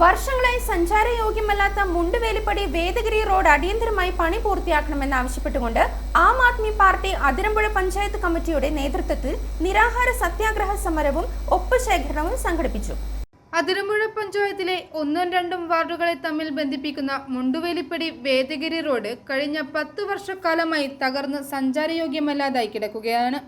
വർഷങ്ങളായി സഞ്ചാരയോഗ്യമല്ലാത്ത മുണ്ടുവേലിപ്പടി വേദഗിരി റോഡ് അടിയന്തരമായി പണി പൂർത്തിയാക്കണമെന്നാവശ്യപ്പെട്ടുകൊണ്ട് ആം ആദ്മി പാർട്ടി അതിരമ്പുഴ പഞ്ചായത്ത് കമ്മിറ്റിയുടെ നേതൃത്വത്തിൽ നിരാഹാര സത്യാഗ്രഹ സമരവും ഒപ്പ് ശേഖരണവും സംഘടിപ്പിച്ചു. അതിരമ്പുഴ പഞ്ചായത്തിലെ 1ഉം 2ഉം വാർഡുകളെ തമ്മിൽ ബന്ധിപ്പിക്കുന്ന മുണ്ടുവേലിപ്പടി വേദഗിരി റോഡ് കഴിഞ്ഞ 10 വർഷക്കാലമായി തകർന്ന് സഞ്ചാരയോഗ്യമല്ലാതായി കിടക്കുകയാണ്.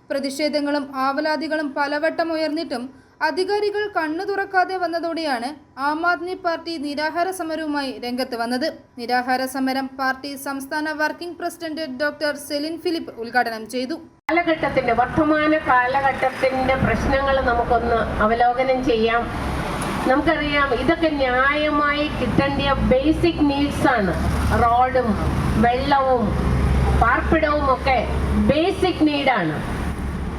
പ്രതിഷേധങ്ങളും ആവലാതികളും പലവട്ടം ഉയർന്നിട്ടും അധികാരികൾ കണ്ണു തുറക്കാതെ വന്നതോടെയാണ് ആം ആദ്മി പാർട്ടി നിരാഹാര സമരവുമായി രംഗത്ത് വന്നത്. നിരാഹാര സമരം പാർട്ടി സംസ്ഥാന working president doctor Celine Philip ഉദ്ഘാടനം ചെയ്തു. വർത്തമാന കാലഘട്ടത്തിന്റെ പ്രശ്നങ്ങൾ നമുക്കൊന്ന് അവലോകനം ചെയ്യാം. നമുക്കറിയാം, ഇതൊക്കെ ന്യായമായി കിട്ടേണ്ട ബേസിക് നീഡ്സ് ആണ്. റോഡും വെള്ളവും പാർപ്പിടവും ഒക്കെ ബേസിക് നീഡാണ്.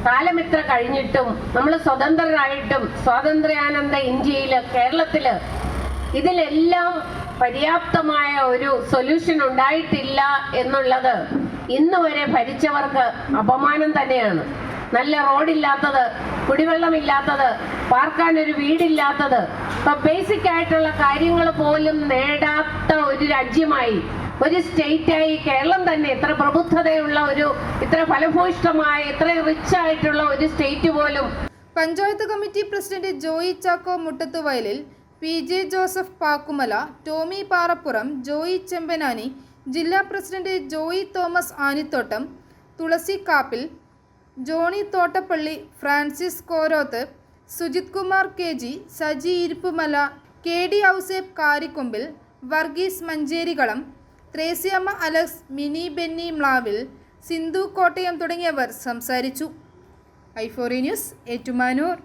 കാലം ഇത്ര കഴിഞ്ഞിട്ടും നമ്മൾ സ്വതന്ത്രരായിട്ടും സ്വാതന്ത്ര്യാനന്ത ഇന്ത്യയില് കേരളത്തില് ഇതിലെല്ലാം പര്യാപ്തമായ ഒരു സൊല്യൂഷൻ ഉണ്ടായിട്ടില്ല എന്നുള്ളത് ഇന്ന് വരെ ഭരിച്ചവർക്ക് അപമാനം തന്നെയാണ്. നല്ല റോഡില്ലാത്തത്, കുടിവെള്ളമില്ലാത്തത്, പാർക്കാൻ ഒരു വീടില്ലാത്തത്, ഇപ്പൊ ബേസിക് ആയിട്ടുള്ള കാര്യങ്ങൾ പോലും നേടാത്ത ഒരു രാജ്യമായി, ഒരു സ്റ്റേറ്റായി കേരളം തന്നെ ഇത്ര പ്രബുദ്ധതയുള്ള ഇത്ര ഫലഭൂയിഷ്ഠമായ ഇത്ര റിച്ച് ആയിട്ടുള്ള ഒരു സ്റ്റേറ്റ് പോലും. Panchayat committee president Joy Chacko Muttathuvayalil, PJ Joseph Pakkumala, Tomy Parappuram, Joy Chembanani, ജില്ലാ president Joy Thomas Anithottam, Thulasi Kappil, Johny Thottappally, Francis Koroth, Sujith Kumar KG, Saji Irippumala, KD Ouseph Karikkombil, Varghese Mancherikalam, Thresiamma Alex, Mini Benny Mlavil, Sindhu Kottayam തുടങ്ങിയവർ സംസാരിച്ചു. i4 news, Ettumanoor.